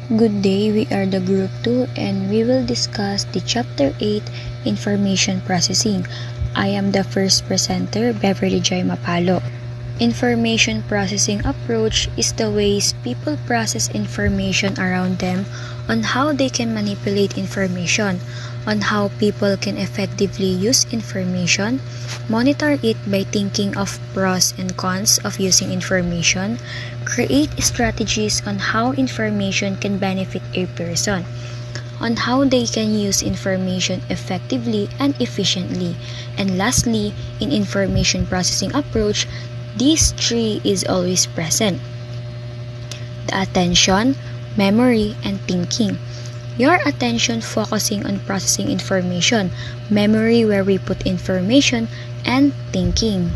Good day, we are the Group 2 and we will discuss the Chapter 8, Information Processing. I am the first presenter, Beverly Joy Mapalo. Information processing approach is the ways people process information around them, on how they can manipulate information, on how people can effectively use information, monitor it by thinking of pros and cons of using information, create strategies on how information can benefit a person, on how they can use information effectively and efficiently, and lastly, in information processing approach, these three is always present: the attention, memory, and thinking. Your attention focusing on processing information, memory where we put information, and thinking.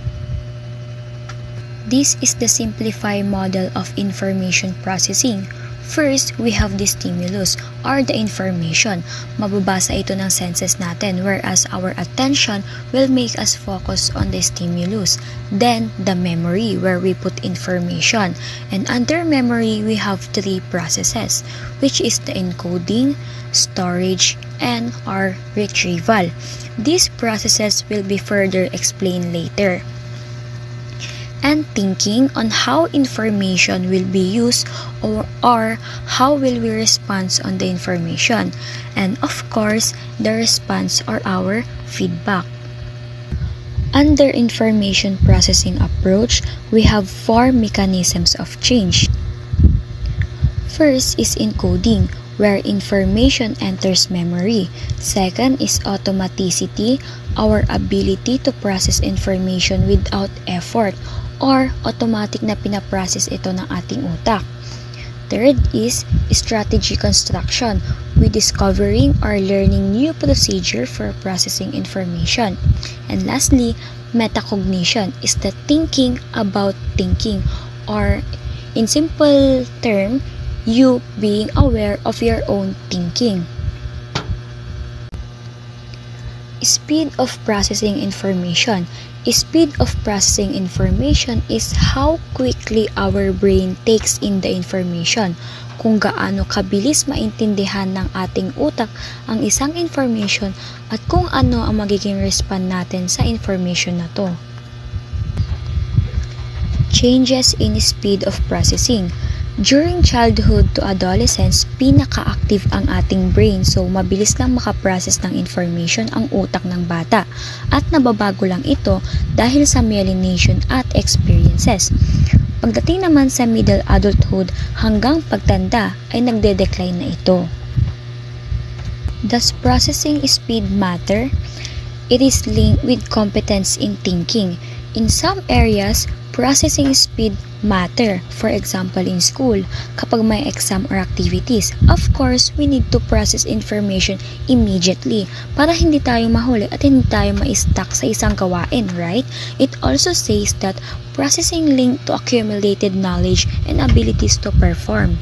This is the simplified model of information processing. First, we have the stimulus or the information. Mababasa ito ng senses natin, whereas our attention will make us focus on the stimulus. Then, the memory where we put information. And under memory, we have three processes, which is the encoding, storage, and or retrieval. These processes will be further explained later. And thinking on how information will be used or how will we respond on the information. And of course, the response or our feedback. Under information processing approach, we have four mechanisms of change. First is encoding, where information enters memory. Second is automaticity, our ability to process information without effort, or automatic na pinaprocess ito ng ating utak. Third is strategy construction, with discovering or learning new procedure for processing information. And lastly, metacognition is the thinking about thinking, or in simple term, you being aware of your own thinking. Speed of processing information. Speed of processing information is how quickly our brain takes in the information, kung gaano kabilis maintindihan ng ating utak ang isang information at kung ano ang magiging respond natin sa information na to. Changes in speed of processing. During childhood to adolescence, pinaka-active ang ating brain, so mabilis lang makaprocess ng information ang utak ng bata at nababago lang ito dahil sa myelination at experiences. Pagdating naman sa middle adulthood hanggang pagtanda ay nagde-decline na ito. Does processing speed matter? It is linked with competence in thinking. In some areas, processing speed matter. For example, in school, kapag may exam or activities, of course, we need to process information immediately para hindi tayo mahuli at hindi tayo ma-stuck sa isang gawain, right? It also says that processing linked to accumulated knowledge and abilities to perform.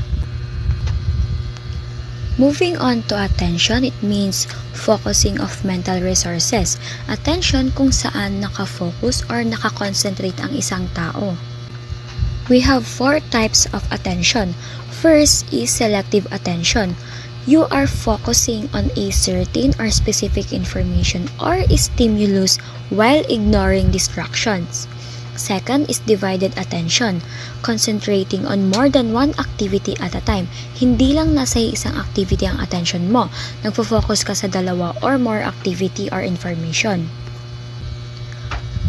Moving on to attention, it means focusing of mental resources. Attention kung saan nakafocus or nakakonsentrate ang isang tao. We have four types of attention. First is selective attention. You are focusing on a certain or specific information or stimulus while ignoring distractions. Second is divided attention, concentrating on more than one activity at a time. Hindi lang nasa isang activity ang attention mo, nagfo-focus ka sa dalawa or more activity or information.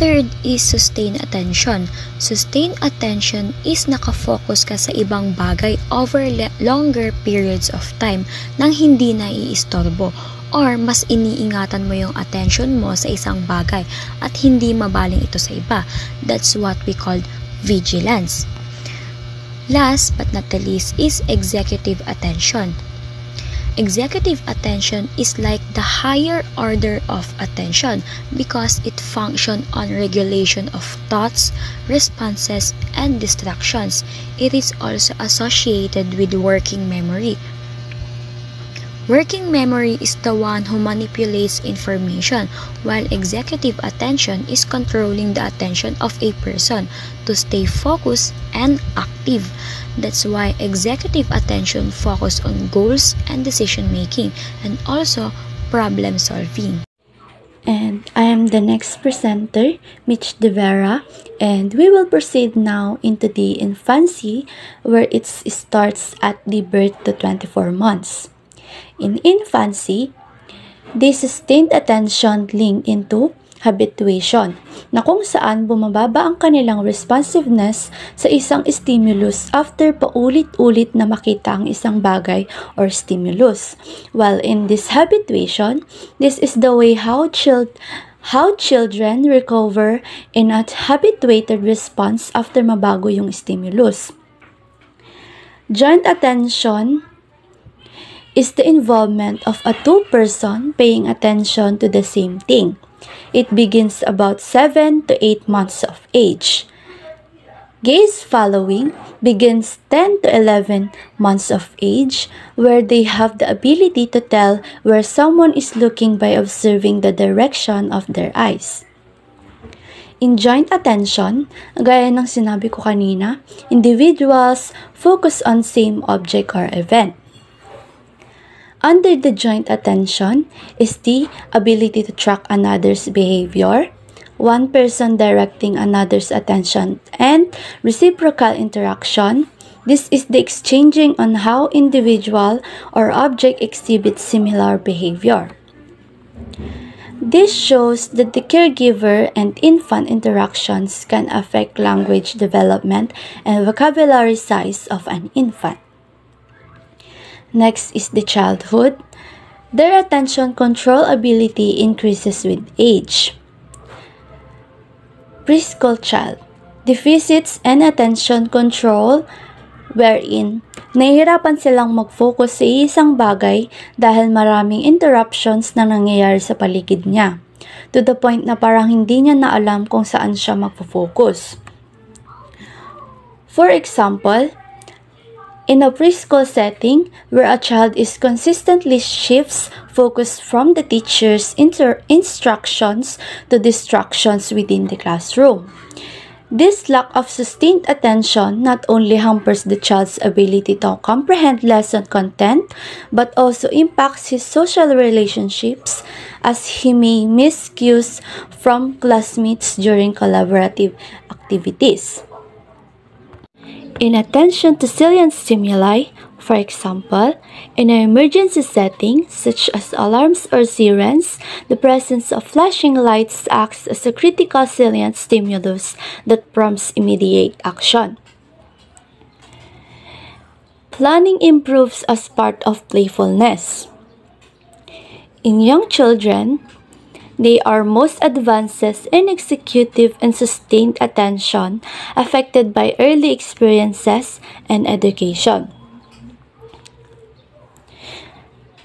Third is sustained attention. Sustained attention is nakafocus ka sa ibang bagay over longer periods of time nang hindi naiistorbo, or mas iniingatan mo yung attention mo sa isang bagay at hindi mabaling ito sa iba. That's what we call vigilance. Last but not the least is executive attention. Executive attention is like the higher order of attention because it functions on regulation of thoughts, responses, and distractions. It is also associated with working memory. Working memory is the one who manipulates information, while executive attention is controlling the attention of a person to stay focused and active. That's why executive attention focuses on goals and decision making, and also problem solving. And I am the next presenter, Mitch De Vera, and we will proceed now into the infancy, where it starts at the birth to 24 months. In infancy, the sustained attention linked into habituation, na kung saan bumababa ang kanilang responsiveness sa isang stimulus after paulit-ulit na makita ang isang bagay or stimulus. While in this habituation, this is the way how children recover in a habituated response after mabago yung stimulus. Joint attention is the involvement of a two-person paying attention to the same thing. It begins about 7 to 8 months of age. Gaze following begins 10 to 11 months of age, where they have the ability to tell where someone is looking by observing the direction of their eyes. In joint attention, gaya ng sinabi ko kanina, individuals focus on same object or event. Under the joint attention is the ability to track another's behavior, one person directing another's attention, and reciprocal interaction. This is the exchanging on how individual or object exhibits similar behavior. This shows that the caregiver and infant interactions can affect language development and vocabulary size of an infant. Next is the childhood. Their attention control ability increases with age. Preschool child. Deficits and attention control, wherein nahihirapan silang mag-focus sa isang bagay dahil maraming interruptions na nangyayari sa paligid niya, to the point na parang hindi niya na alam kung saan siya magpo-focus. For example, in a preschool setting where a child is consistently shifts focus from the teacher's instructions to distractions within the classroom. This lack of sustained attention not only hampers the child's ability to comprehend lesson content, but also impacts his social relationships, as he may miss cues from classmates during collaborative activities. In attention to salient stimuli, for example, in an emergency setting such as alarms or sirens, the presence of flashing lights acts as a critical salient stimulus that prompts immediate action. Planning improves as part of playfulness. In young children, they are most advanced in executive and sustained attention affected by early experiences and education.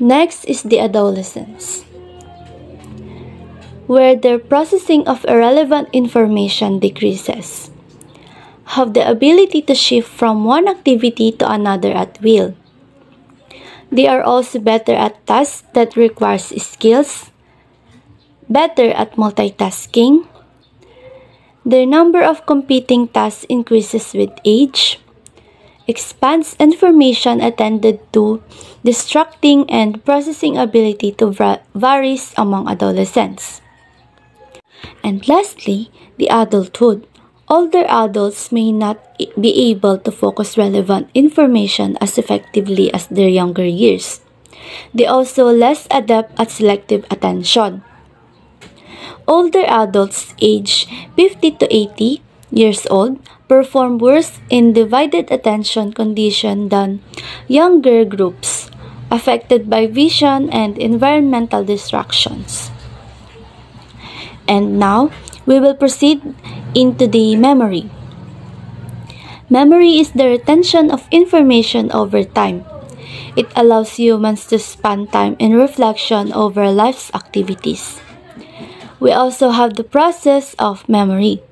Next is the adolescence, where their processing of irrelevant information decreases, have the ability to shift from one activity to another at will. They are also better at tasks that requires skills, better at multitasking. Their number of competing tasks increases with age, expands information attended to, distracting and processing ability to varies among adolescents. And lastly, the adulthood. Older adults may not be able to focus relevant information as effectively as their younger years. They also less adept at selective attention. Older adults aged 50 to 80 years old perform worse in divided attention condition than younger groups affected by vision and environmental distractions. And now, we will proceed into the memory. Memory is the retention of information over time. It allows humans to spend time in reflection over life's activities. We also have the process of memory,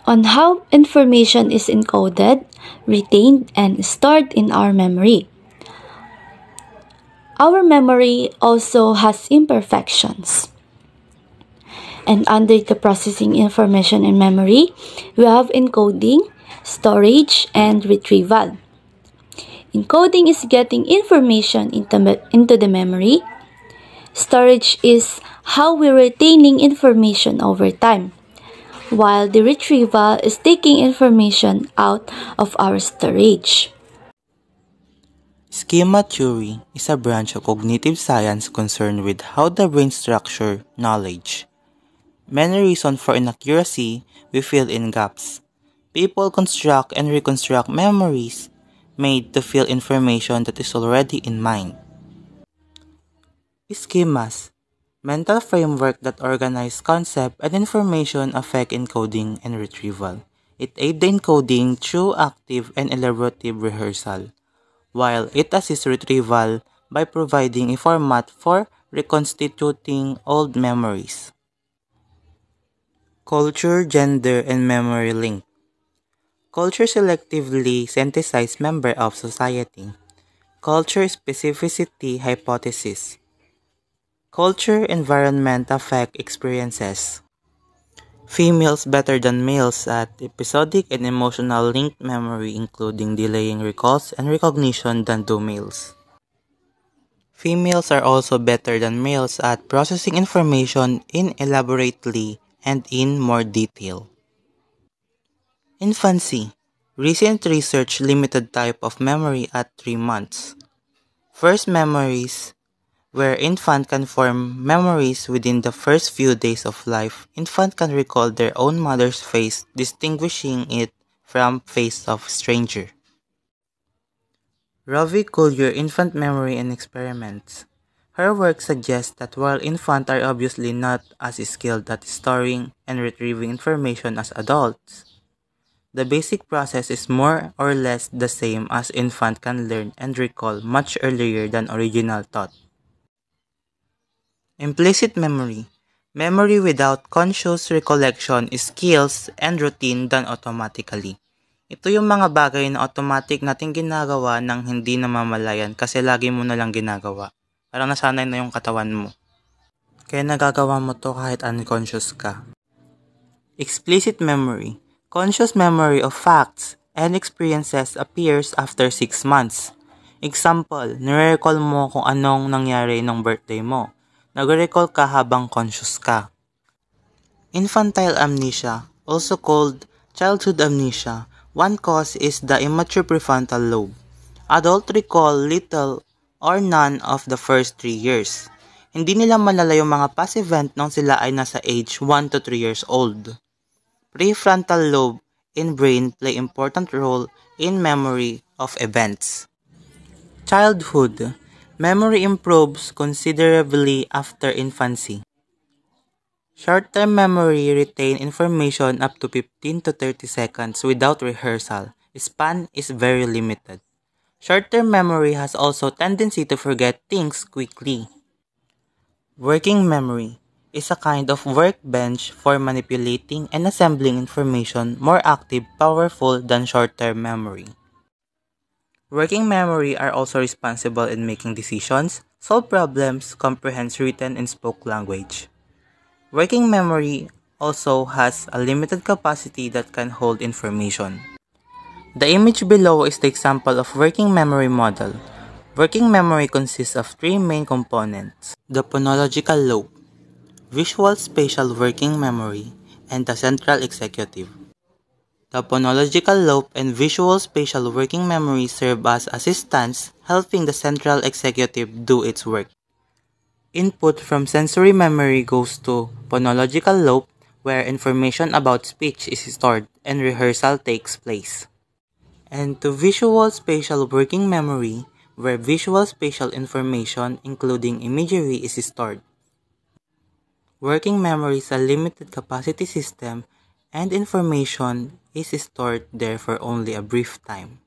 on how information is encoded, retained, and stored in our memory. Our memory also has imperfections. And under the processing information in memory, we have encoding, storage, and retrieval. Encoding is getting information into the memory. Storage is how we're retaining information over time, while the retrieval is taking information out of our storage. Schema theory is a branch of cognitive science concerned with how the brain structures knowledge. Many reasons for inaccuracy, we fill in gaps. People construct and reconstruct memories made to fill information that is already in mind. Schemas, mental framework that organize concept and information affect encoding and retrieval. It aids the encoding through active and elaborative rehearsal, while it assists retrieval by providing a format for reconstituting old memories. Culture, gender, and memory link. Culture selectively synthesizes members of society. Culture specificity hypothesis. Culture environment affect experiences. Females better than males at episodic and emotional linked memory, including delaying recalls and recognition than do males. Females are also better than males at processing information in elaborately and in more detail. Infancy. Recent research limited type of memory at 3 months. First memories, where infant can form memories within the first few days of life. Infant can recall their own mother's face, distinguishing it from face of stranger. Ravi Collier, Infant Memory and Experiments. Her work suggests that while infants are obviously not as skilled at storing and retrieving information as adults, the basic process is more or less the same, as infant can learn and recall much earlier than original thought. Implicit memory. Memory without conscious recollection is skills and routine done automatically. Ito yung mga bagay na automatic nating ginagawa nang hindi namamalayan kasi lagi mo na lang ginagawa. Parang nasanay na yung katawan mo. Kaya nagagawa mo to kahit unconscious ka. Explicit memory. Conscious memory of facts and experiences appears after 6 months. Example, nire-recall mo kung anong nangyari nung birthday mo. Nag-recall ka habang conscious ka. Infantile amnesia, also called childhood amnesia. One cause is the immature prefrontal lobe. Adults recall little or none of the first 3 years. Hindi nila malala yung mga past event nung sila ay nasa age 1 to 3 years old. Prefrontal lobe in brain play important role in memory of events. Childhood. Memory improves considerably after infancy. Short-term memory retain information up to 15 to 30 seconds without rehearsal. Span is very limited. Short-term memory has also tendency to forget things quickly. Working memory is a kind of workbench for manipulating and assembling information, more active, powerful than short-term memory. Working memory are also responsible in making decisions, solve problems, comprehend written and spoke language. Working memory also has a limited capacity that can hold information. The image below is the example of working memory model. Working memory consists of 3 main components: the phonological lobe, visual spatial working memory, and the central executive. The phonological lobe and visual spatial working memory serve as assistants, helping the central executive do its work. Input from sensory memory goes to phonological lobe, where information about speech is stored and rehearsal takes place, and to visual spatial working memory, where visual spatial information, including imagery, is stored. Working memory is a limited capacity system, and information is stored there for only a brief time.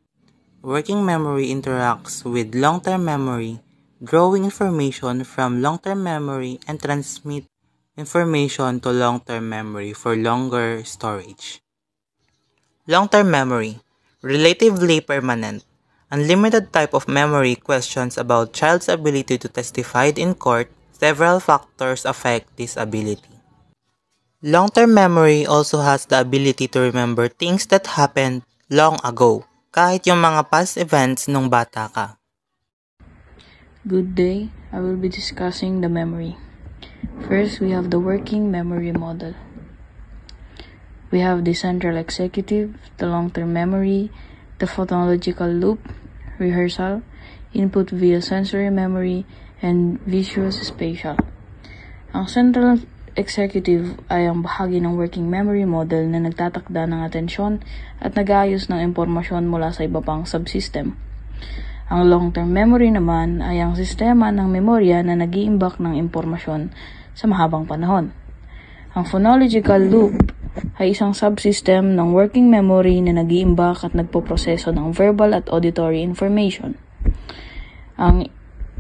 Working memory interacts with long-term memory, drawing information from long-term memory and transmit information to long-term memory for longer storage. Long-term memory, relatively permanent. Unlimited type of memory questions about child's ability to testify in court. Several factors affect this ability. Long-term memory also has the ability to remember things that happened long ago, kahit yung mga past events nung bata ka. Good day, I will be discussing the memory. First, we have the working memory model. We have the central executive, the long-term memory, the phonological loop, rehearsal, input via sensory memory, and visuospatial. Ang central executive ay ang bahagi ng working memory model na nagtatakda ng atensyon at nag-aayos ng impormasyon mula sa iba pang subsystem. Ang long-term memory naman ay ang sistema ng memorya na nag-iimbak ng impormasyon sa mahabang panahon. Ang phonological loop ay isang subsystem ng working memory na nag-iimbak at nagpoproseso ng verbal at auditory information. Ang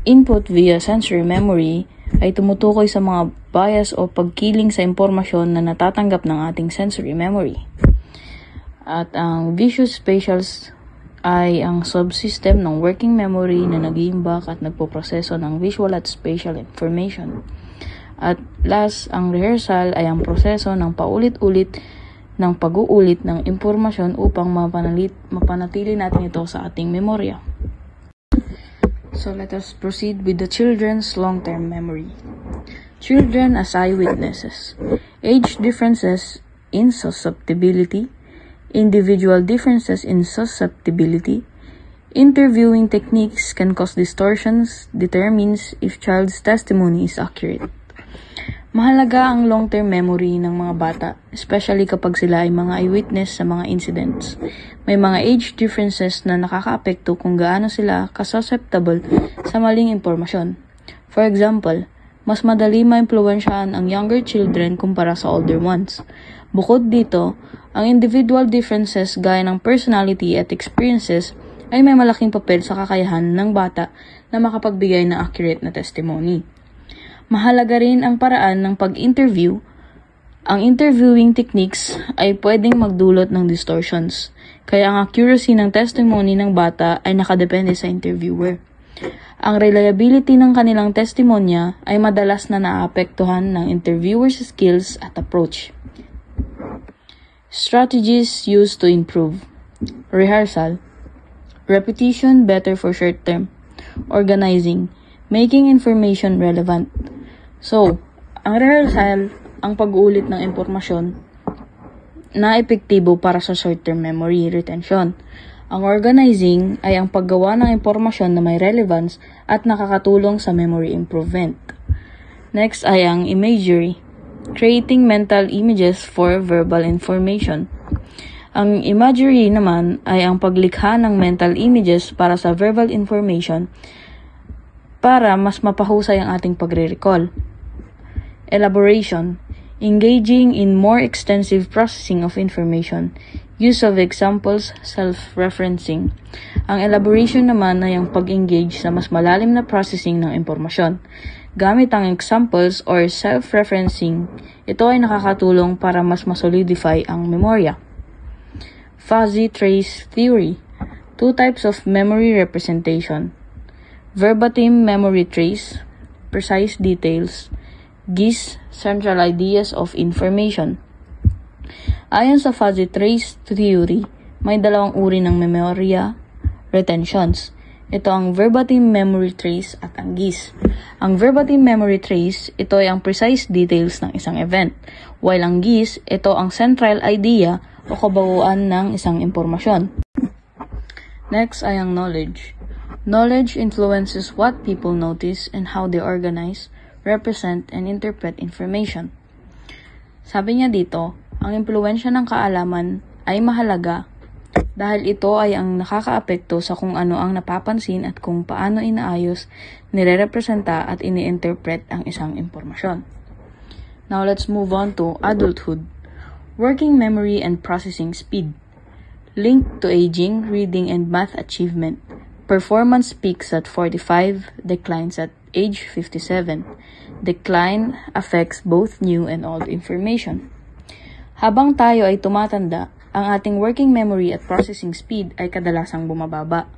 input via sensory memory ay tumutukoy sa mga bias o pagkiling sa impormasyon na natatanggap ng ating sensory memory. At ang visuospatial ay ang subsystem ng working memory na nag-iimbak at nagpoproseso ng visual at spatial information. At last, ang rehearsal ay ang proseso ng paulit-ulit ng pag-uulit ng impormasyon upang mapanatili natin ito sa ating memorya. So let us proceed with the children's long-term memory. Children as eyewitnesses. Age differences in susceptibility. Individual differences in susceptibility. Interviewing techniques can cause distortions, determines if child's testimony is accurate. Mahalaga ang long-term memory ng mga bata, especially kapag sila ay mga eyewitness sa mga incidents. May mga age differences na nakakaapekto kung gaano sila kasusceptible sa maling impormasyon. For example, mas madali maimpluwensyahan ang younger children kumpara sa older ones. Bukod dito, ang individual differences gaya ng personality at experiences ay may malaking papel sa kakayahan ng bata na makapagbigay ng accurate na testimony. Mahalaga rin ang paraan ng pag-interview. Ang interviewing techniques ay pwedeng magdulot ng distortions, kaya ang accuracy ng testimony ng bata ay nakadepende sa interviewer. Ang reliability ng kanilang testimonya ay madalas na naapektuhan ng interviewer's skills at approach. Strategies used to improve. Rehearsal. Repetition better for short term. Organizing. Making information relevant. So, ang rehearsal, ang pag-uulit ng impormasyon na epektibo para sa short-term memory retention. Ang organizing ay ang paggawa ng impormasyon na may relevance at nakakatulong sa memory improvement. Next ay ang imagery, creating mental images for verbal information. Ang imagery naman ay ang paglikha ng mental images para sa verbal information para mas mapahusay ang ating pagre-recall. Elaboration, engaging in more extensive processing of information. Use of examples, self-referencing. Ang elaboration naman ay ang pag-engage sa mas malalim na processing ng impormasyon. Gamit ang examples or self-referencing, ito ay nakakatulong para mas masolidify ang memorya. Fuzzy trace theory. Two types of memory representation. Verbatim memory trace, precise details. GIS, central ideas of information. Ayon sa fuzzy trace theory, may dalawang uri ng memorya retentions. Ito ang verbatim memory trace at ang GIS. Ang verbatim memory trace, ito ay ang precise details ng isang event, while ang GIS, ito ang central idea o kabuuan ng isang impormasyon. Next ay ang knowledge. Knowledge influences what people notice and how they organize, represent, and interpret information. Sabi niya dito, ang impluwensya ng kaalaman ay mahalaga dahil ito ay ang nakakaapekto sa kung ano ang napapansin at kung paano inaayos, nire-representa at ini-interpret ang isang impormasyon. Now let's move on to adulthood. Working memory and processing speed. Linked to aging, reading, and math achievement. Performance peaks at 45, declines at age 57. Decline affects both new and old information. Habang tayo ay tumatanda, ang ating working memory at processing speed ay kadalasang bumababa.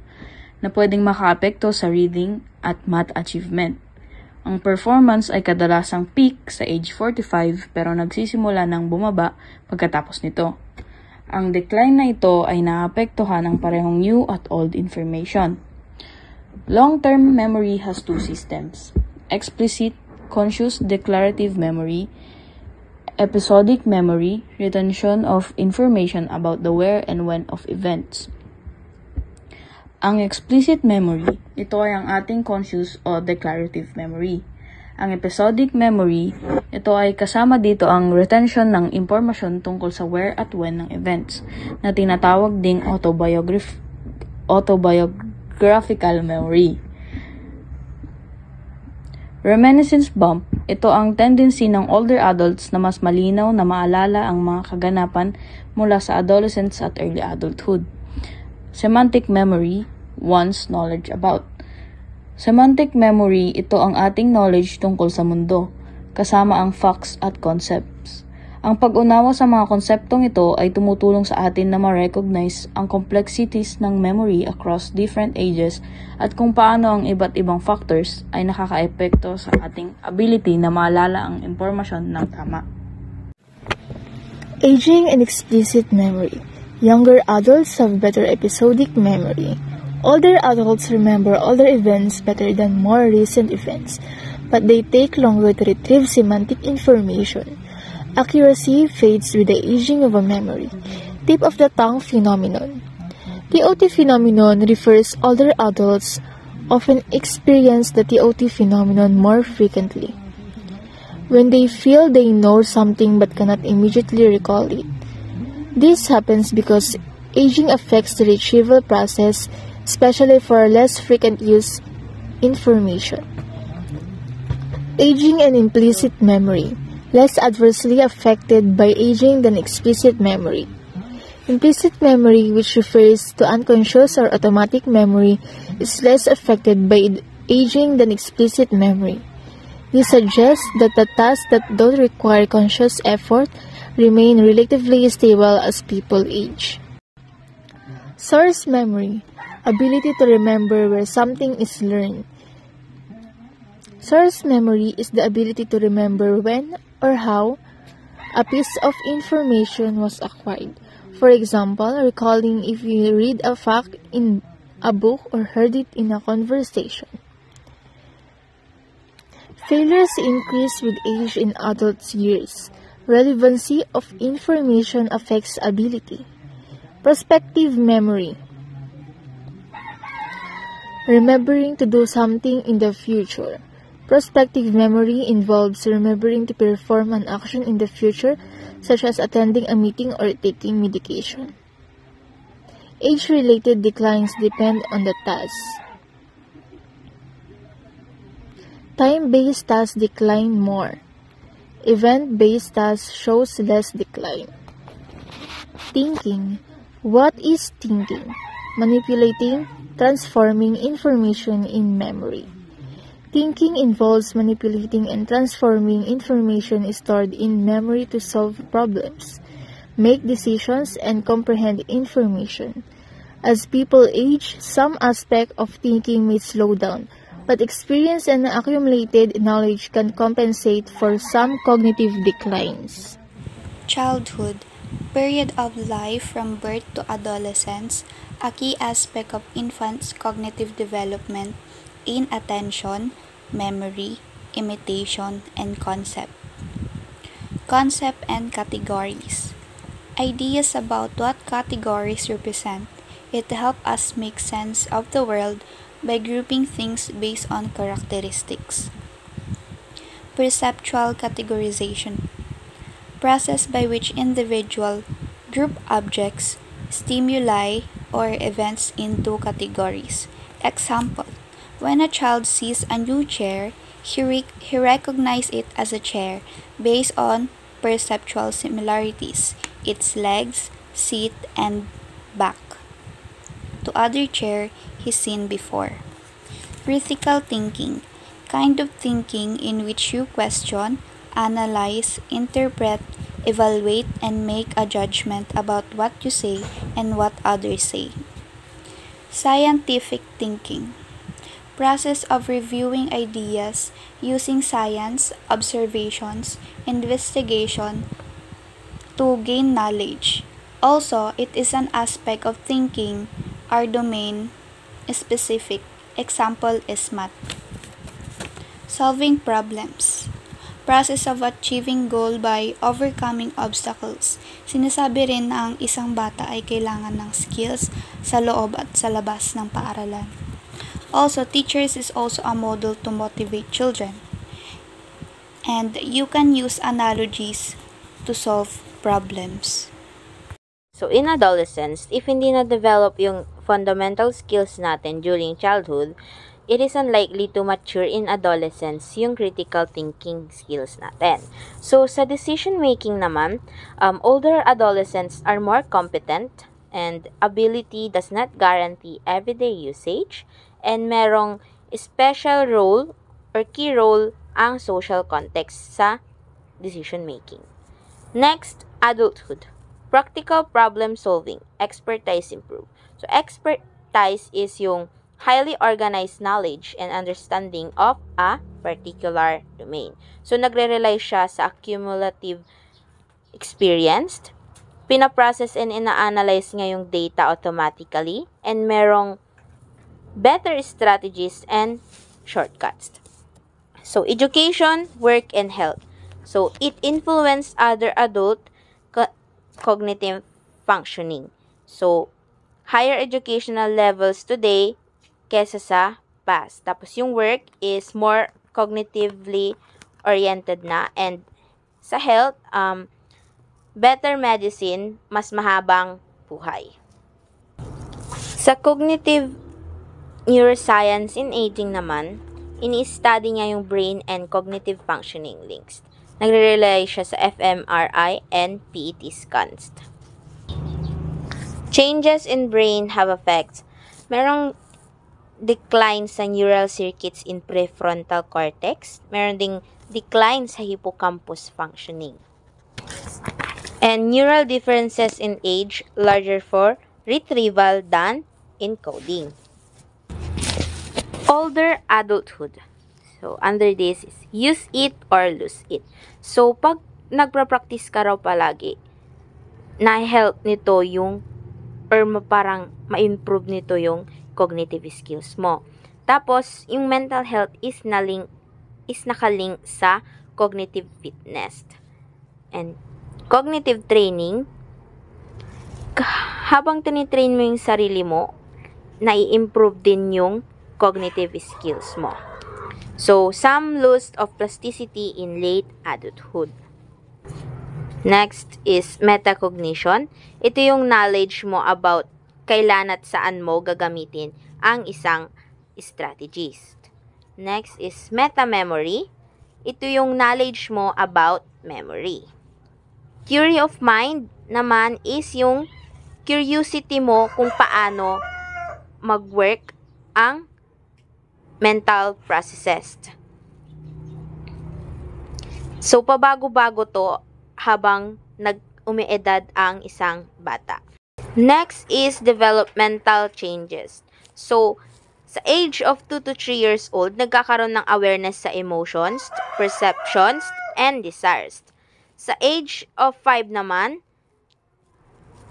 na pwedeng makaapekto sa reading at math achievement. Ang performance ay kadalasang peak sa age 45 pero nagsisimula ng bumaba pagkatapos nito. Ang decline na ito ay naapektuhan ng parehong new at old information. Long-term memory has two systems: explicit, conscious declarative memory, episodic memory, retention of information about the where and when of events. Ang explicit memory, ito ay ang ating conscious o declarative memory. Ang episodic memory, ito ay kasama dito ang retention ng impormasyon tungkol sa where at when ng events, na tinatawag ding autobiographical memory. Reminiscence bump, ito ang tendency ng older adults na mas malinaw na maalala ang mga kaganapan mula sa adolescence at early adulthood. Semantic memory, one's knowledge about. Semantic memory, ito ang ating knowledge tungkol sa mundo, kasama ang facts at concepts. Ang pag-unawa sa mga konseptong ito ay tumutulong sa atin na ma-recognize ang complexities ng memory across different ages at kung paano ang iba't ibang factors ay nakakaepekto sa ating ability na maalala ang impormasyon ng tama. Aging and explicit memory. Younger adults have better episodic memory. Older adults remember older events better than more recent events, but they take longer to retrieve semantic information. Accuracy fades with the aging of a memory. Tip of the tongue phenomenon. TOT phenomenon refers older adults often experience the TOT phenomenon more frequently. When they feel they know something but cannot immediately recall it. This happens because aging affects the retrieval process, especially for less frequent use information. Aging and implicit memory. Less adversely affected by aging than explicit memory. Implicit memory, which refers to unconscious or automatic memory, is less affected by aging than explicit memory. This suggests that the tasks that don't require conscious effort remain relatively stable as people age. Source memory. Ability to remember where something is learned. Source memory is the ability to remember when or how a piece of information was acquired. For example, recalling if you read a fact in a book or heard it in a conversation. Failures increase with age in adult years. Relevancy of information affects ability. Prospective memory. Remembering to do something in the future. Prospective memory involves remembering to perform an action in the future, such as attending a meeting or taking medication. Age-related declines depend on the task. Time-based tasks decline more. Event-based tasks shows less decline. Thinking. What is thinking? Manipulating, transforming information in memory. Thinking involves manipulating and transforming information stored in memory to solve problems, make decisions, and comprehend information. As people age, some aspect of thinking may slow down, but experience and accumulated knowledge can compensate for some cognitive declines. Childhood, period of life from birth to adolescence, a key aspect of infants' cognitive development in attention, memory, imitation, and concept. Concept and categories. Ideas about what categories represent. It helps us make sense of the world by grouping things based on characteristics. Perceptual categorization. Process by which individual group objects, stimuli, or events into categories. Example, when a child sees a new chair, he recognizes it as a chair based on perceptual similarities, its legs, seat, and back, to other chair he's seen before. Critical thinking, kind of thinking in which you question, analyze, interpret, evaluate, and make a judgment about what you say and what others say. Scientific thinking. Process of reviewing ideas using science, observations, investigation to gain knowledge. Also, it is an aspect of thinking our domain specific. Example is math. Solving problems. Process of achieving goal by overcoming obstacles. Sinasabi rin na ang isang bata ay kailangan ng skills sa loob at sa labas ng paaralan. Also, teachers is also a model to motivate children. And you can use analogies to solve problems. So, in adolescence, if hindi na-develop yung fundamental skills natin during childhood, it is unlikely to mature in adolescence yung critical thinking skills natin. So, sa decision-making naman, older adolescents are more competent and ability does not guarantee everyday usage and merong special role or key role ang social context sa decision-making. Next, adulthood. Practical problem solving, expertise improve. So, expertise is yung highly organized knowledge and understanding of a particular domain. So, nagre-rely siya sa accumulative experience, pinaprocess and ina-analyze nga yung data automatically, and merong better strategies and shortcuts. So, education, work, and health. So, it influenced other adult cognitive functioning. So, higher educational levels today kesa sa past. Tapos yung work is more cognitively oriented na, and sa health, better medicine, mas mahabang buhay. Sa cognitive neuroscience in aging naman, ini-study niya yung brain and cognitive functioning links. Nagre-rely siya sa fMRI and PET scans. Changes in brain have effects. Merong decline sa neural circuits in prefrontal cortex. Meron ding decline sa hippocampus functioning. And neural differences in age larger for retrieval than encoding. Older adulthood. So, under this is use it or lose it. So, pag nagpa-practice ka raw palagi, na-help nito yung or parang ma-improve nito yung cognitive skills mo. Tapos, yung mental health is nakalink sa cognitive fitness. And cognitive training, habang tinitrain mo yung sarili mo, nai-improve din yung cognitive skills mo. So, some loss of plasticity in late adulthood. Next is metacognition. Ito yung knowledge mo about kailan at saan mo gagamitin ang isang strategist. Next is meta-memory. Ito yung knowledge mo about memory. Theory of mind naman is yung curiosity mo kung paano mag-work ang mental processes. So, pabago-bago to habang umiedad ang isang bata. Next is developmental changes. So, sa age of 2 to 3 years old, nagkakaroon ng awareness sa emotions, perceptions, and desires. Sa age of 5 naman,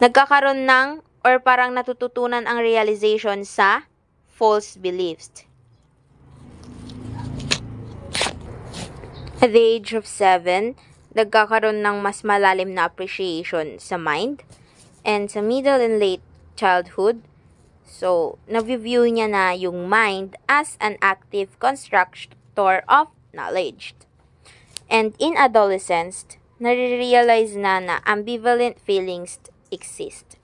nagkakaroon ng or parang natututunan ang realization sa false beliefs. At the age of 7, nagkakaroon ng mas malalim na appreciation sa mind. And sa middle and late childhood, so, na-view niya na yung mind as an active constructor of knowledge. And in adolescence, nare-realize na ambivalent feelings exist.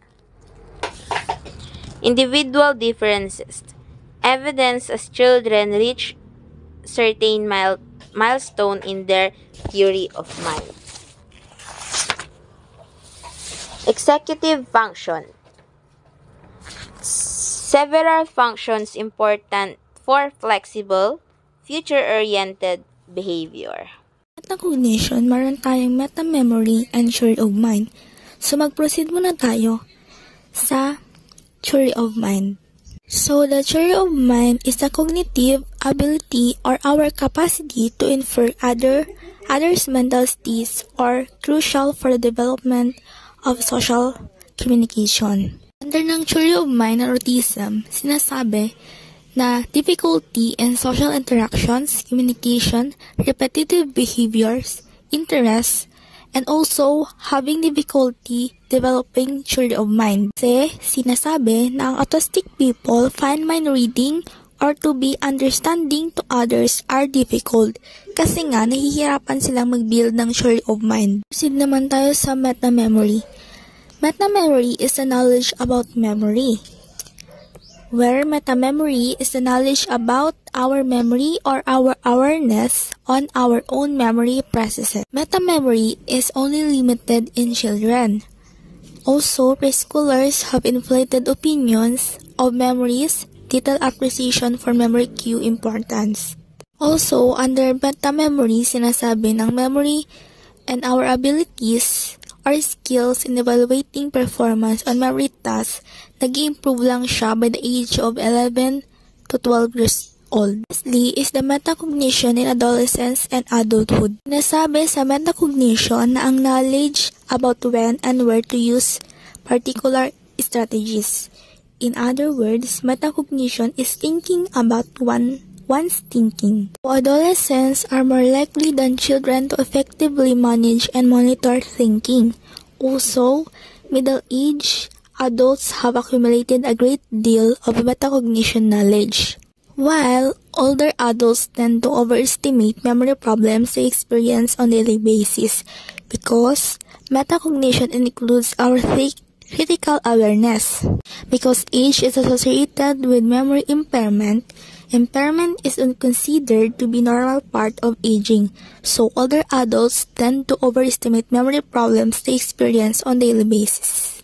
Individual differences. Evidence as children reach certain milestone in their theory of mind. Executive function. Several functions important for flexible, future-oriented behavior. Metacognition, meron tayong meta-memory and theory of mind. So, mag-proceed muna tayo sa theory of mind. So the theory of mind is a cognitive ability or our capacity to infer others' mental states or crucial for the development of social communication. Under ng theory of mind ng autism, sinasabi na difficulty in social interactions, communication, repetitive behaviors, interests, and also having difficulty developing theory of mind. Kasi sinasabi na ang autistic people find mind reading or to be understanding to others are difficult kasi nga nahihirapan silang mag-build ng theory of mind. Proceed naman tayo sa meta-memory. Meta-memory is the knowledge about memory, where meta-memory is the knowledge about our memory or our awareness on our own memory processes. Meta-memory is only limited in children. Also, preschoolers have inflated opinions of memories, detailed appreciation for memory cue importance. Also, under meta-memory, sinasabi ng memory and our abilities or skills in evaluating performance on memory tasks, nag-improve lang siya by the age of 11 to 12 years old. Lastly is the metacognition in adolescence and adulthood. Nasabi sa metacognition na ang knowledge about when and where to use particular strategies. In other words, metacognition is thinking about one's thinking. Adolescents are more likely than children to effectively manage and monitor thinking. Also, middle-aged adults have accumulated a great deal of metacognition knowledge, while older adults tend to overestimate memory problems they experience on a daily basis because metacognition includes our critical awareness. Because age is associated with memory impairment, impairment is considered to be normal part of aging, so older adults tend to overestimate memory problems they experience on a daily basis.